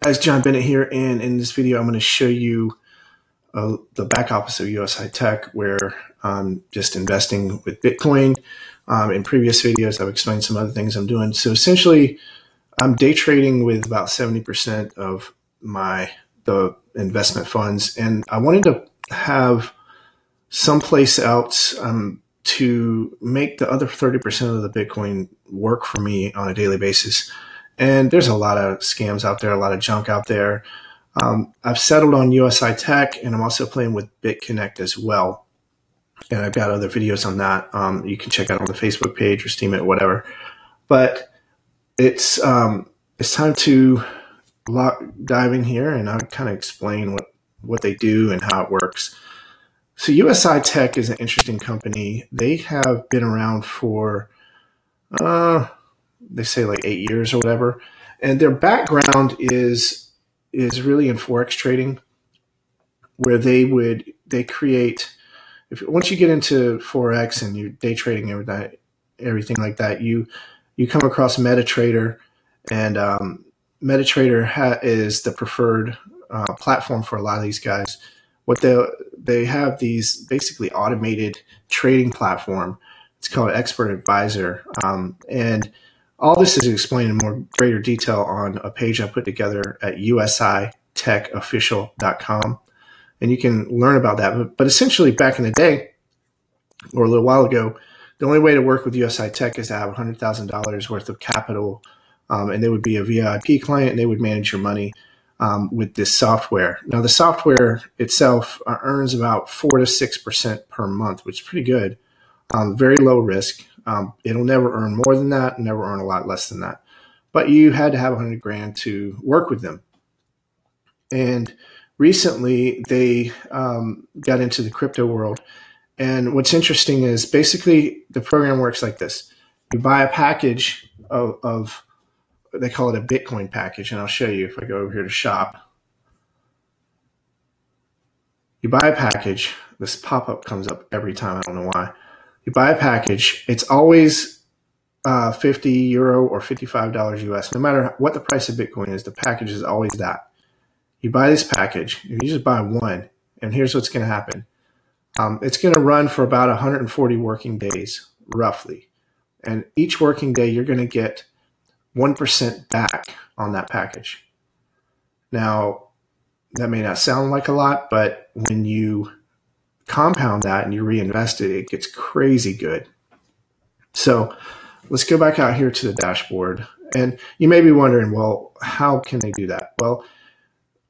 Guys, John Bennett here, and in this video I'm going to show you the back office of USI Tech, where I'm just investing with Bitcoin. In previous videos I've explained some other things I'm doing. So essentially I'm day trading with about 70% of the investment funds, and I wanted to have someplace else to make the other 30% of the Bitcoin work for me on a daily basis. And there's a lot of scams out there, a lot of junk out there. I've settled on USI Tech, and I'm also playing with BitConnect as well. And I've got other videos on that. You can check out on the Facebook page or Steam it, whatever. But it's time to dive in here, and I'll kind of explain what they do and how it works. So USI Tech is an interesting company. They have been around for they say like 8 years or whatever. And their background is really in Forex trading, where they create, once you get into Forex and you're day trading everything like that, you come across MetaTrader, and MetaTrader is the preferred platform for a lot of these guys. What they have these basically automated trading platform. It's called Expert Advisor, and all this is explained in greater detail on a page I put together at usitechofficial.com, and you can learn about that. But essentially, back in the day, or a little while ago, the only way to work with USI Tech is to have $100,000 worth of capital, and they would be a VIP client, and they would manage your money with this software. Now, the software itself earns about 4 to 6% per month, which is pretty good. Very low risk. It'll never earn more than that, never earn a lot less than that. But you had to have 100 grand to work with them. And recently they got into the crypto world. And what's interesting is basically the program works like this. You buy a package of they call it a Bitcoin package. And I'll show you if I go over here to shop. You buy a package. This pop-up comes up every time. I don't know why. You buy a package. It's always 50 euro or $55 US. No matter what the price of Bitcoin is, the package is always that. You buy this package. You just buy one, and here's what's going to happen. It's going to run for about 140 working days, roughly. And each working day, you're going to get 1% back on that package. Now, that may not sound like a lot, but when you compound that and you reinvest it, it gets crazy good. So let's go back out here to the dashboard. And you may be wondering, well, how can they do that? Well,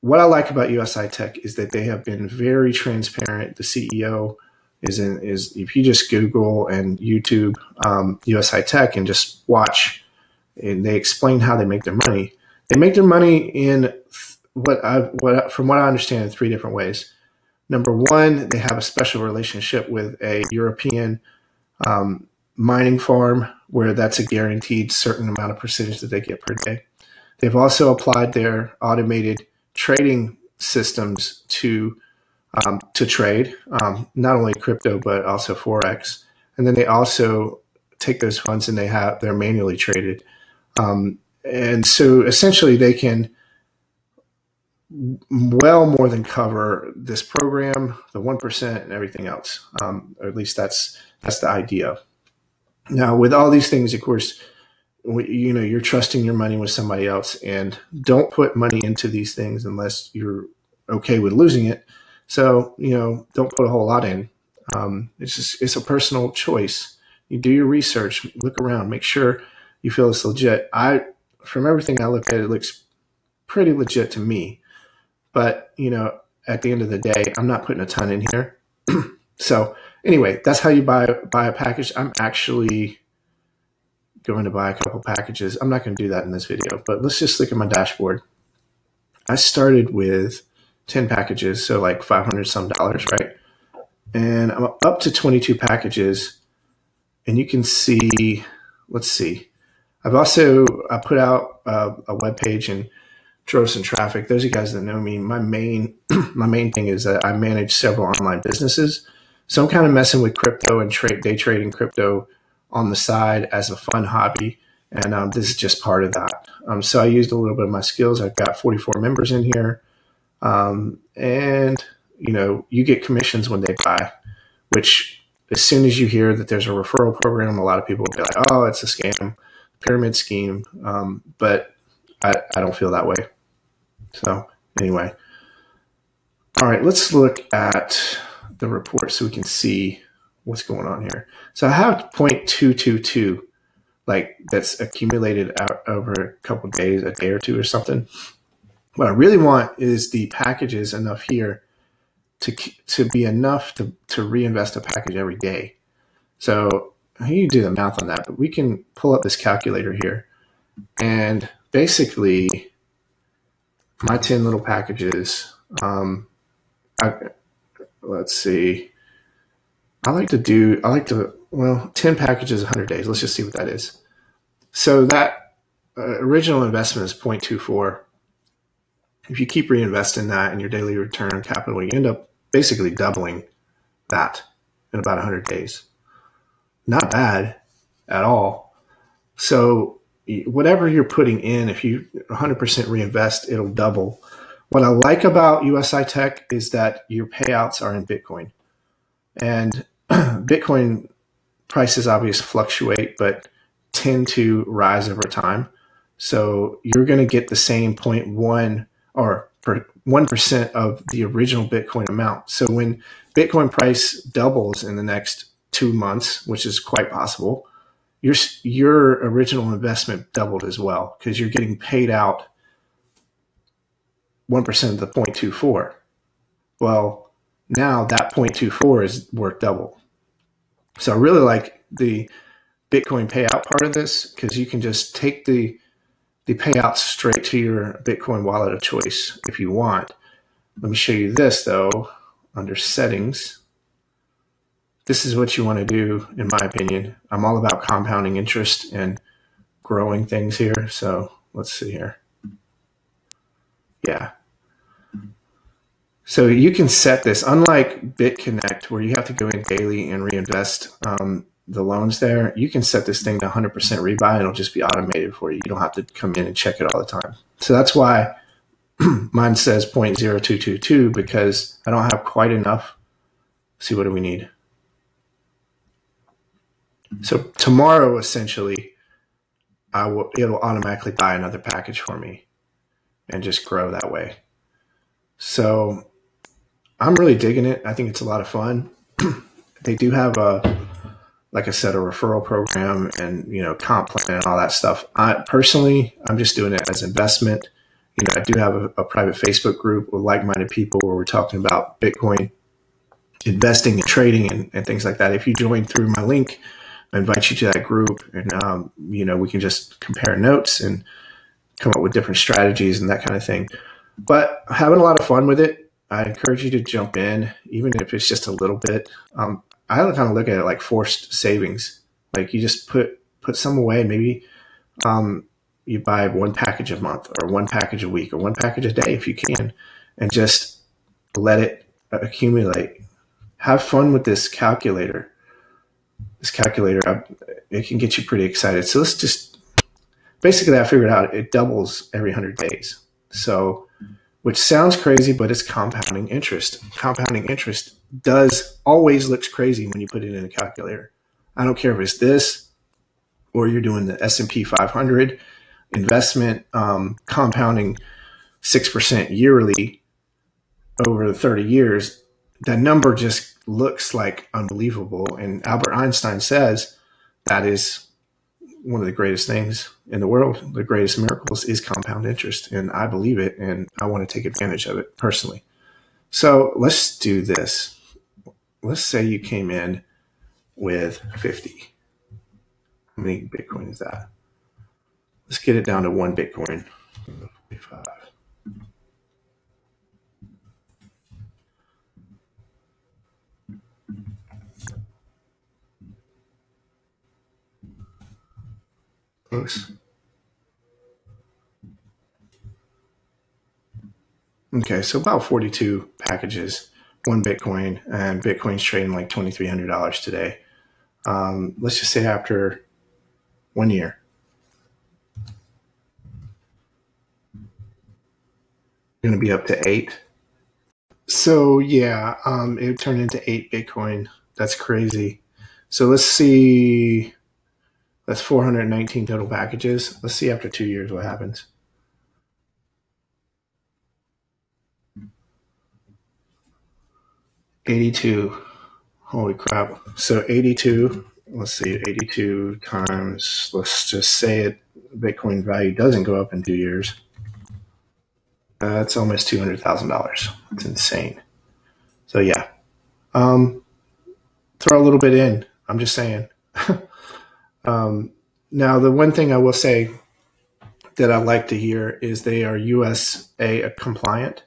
what I like about USI Tech is that they have been very transparent. The CEO is if you just Google and YouTube USI Tech and just watch, and they explain how they make their money. They make their money in from what I understand, in 3 different ways. Number one, they have a special relationship with a European mining farm, where that's a guaranteed certain amount of percentage that they get per day. They've also applied their automated trading systems to trade, not only crypto, but also Forex. And then they also take those funds and they're manually traded. And so essentially they can well more than cover this program, the 1% and everything else. Or at least that's the idea. Now, with all these things, of course, you're trusting your money with somebody else, and don't put money into these things unless you're okay with losing it. So, don't put a whole lot in. It's a personal choice. You do your research, look around, make sure you feel it's legit. From everything I look at, it looks pretty legit to me. But, at the end of the day, I'm not putting a ton in here. So anyway, that's how you buy a package. I'm actually going to buy a couple packages. I'm not going to do that in this video, but let's just look at my dashboard. I started with 10 packages, so like $500 some, right? And I'm up to 22 packages, and you can see, let's see. I put out a web page and drove some traffic. Those of you guys that know me, my main thing is that I manage several online businesses. So I'm kind of messing with crypto and day trading crypto on the side as a fun hobby. And this is just part of that. So I used a little bit of my skills. I've got 44 members in here. And, you get commissions when they buy, which as soon as you hear that there's a referral program, a lot of people will be like, oh, it's a scam, pyramid scheme. But I don't feel that way. So anyway, all right, let's look at the report so we can see what's going on here. So I have 0.222, like that's accumulated out over a couple of days, a day or two or something. What I really want is the packages enough here to be enough to reinvest a package every day. So you do the math on that, but we can pull up this calculator here. And basically, my 10 little packages, let's see. Well, 10 packages, 100 days. Let's just see what that is. So that original investment is 0.24. If you keep reinvesting that in your daily return on capital, you end up basically doubling that in about 100 days. Not bad at all. So whatever you're putting in, if you 100% reinvest, it'll double. What I like about USI Tech is that your payouts are in Bitcoin. And Bitcoin prices obviously fluctuate, but tend to rise over time. So you're going to get the same 0.1 or 1% of the original Bitcoin amount. So when Bitcoin price doubles in the next 2 months, which is quite possible, your original investment doubled as well because you're getting paid out 1% of the 0.24. Well, now that 0.24 is worth double. So I really like the Bitcoin payout part of this because you can just take the payout straight to your Bitcoin wallet of choice if you want. Let me show you this though, under settings. This is what you want to do, in my opinion. I'm all about compounding interest and growing things here. So let's see here. Yeah. So you can set this, unlike BitConnect, where you have to go in daily and reinvest the loans there. You can set this thing to 100% rebuy and it'll just be automated for you. You don't have to come in and check it all the time. So that's why mine says 0.0222 because I don't have quite enough. See, what do we need? So tomorrow, essentially, it'll automatically buy another package for me and just grow that way. So I'm really digging it. I think it's a lot of fun. They do have like I said, a referral program and, comp plan and all that stuff. I'm just doing it as investment. I do have a private Facebook group with like-minded people where we're talking about Bitcoin investing and trading and things like that. If you join through my link, I invite you to that group and, we can just compare notes and come up with different strategies and that kind of thing. But having a lot of fun with it. I encourage you to jump in, even if it's just a little bit. I kind of look at it like forced savings. Like you just put some away. Maybe you buy one package a month or one package a week or one package a day if you can, and just let it accumulate. Have fun with this calculator. It can get you pretty excited. So let's just, basically I figured out it doubles every 100 days. So, which sounds crazy, but it's compounding interest. Compounding interest always looks crazy when you put it in a calculator. I don't care if it's this or you're doing the S&P 500 investment, compounding 6% yearly over 30 years. That number just looks like unbelievable. And Albert Einstein says that is one of the greatest things in the world. The greatest miracles is compound interest. And I believe it. And I want to take advantage of it personally. So let's do this. Let's say you came in with 50. How many Bitcoin is that? Let's get it down to one Bitcoin. 45. Close. Okay, so about 42 packages, one Bitcoin, and Bitcoin's trading like $2,300 today. Let's just say after 1 year, going to be up to 8. So yeah, it turned into 8 Bitcoin. That's crazy. So let's see. That's 419 total packages. Let's see after 2 years what happens. 82. Holy crap. So 82, let's see, 82 times, let's just say it, Bitcoin value doesn't go up in 2 years. That's almost $200,000. That's insane. So yeah, throw a little bit in. I'm just saying. Now, the one thing I will say that I like to hear is they are USA compliant.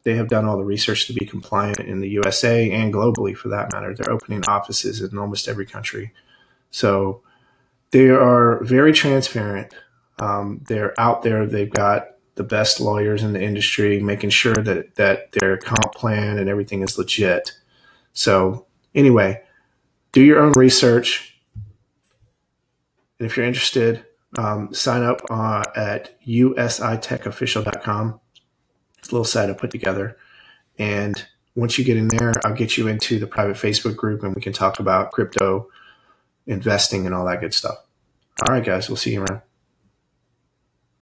They have done all the research to be compliant in the USA and globally, for that matter. They're opening offices in almost every country. So they are very transparent. They're out there. They've got the best lawyers in the industry, making sure that their comp plan and everything is legit. So anyway, do your own research. And if you're interested, sign up at usitechofficial.com. It's a little site I put together. And once you get in there, I'll get you into the private Facebook group and we can talk about crypto investing and all that good stuff. All right, guys, we'll see you around.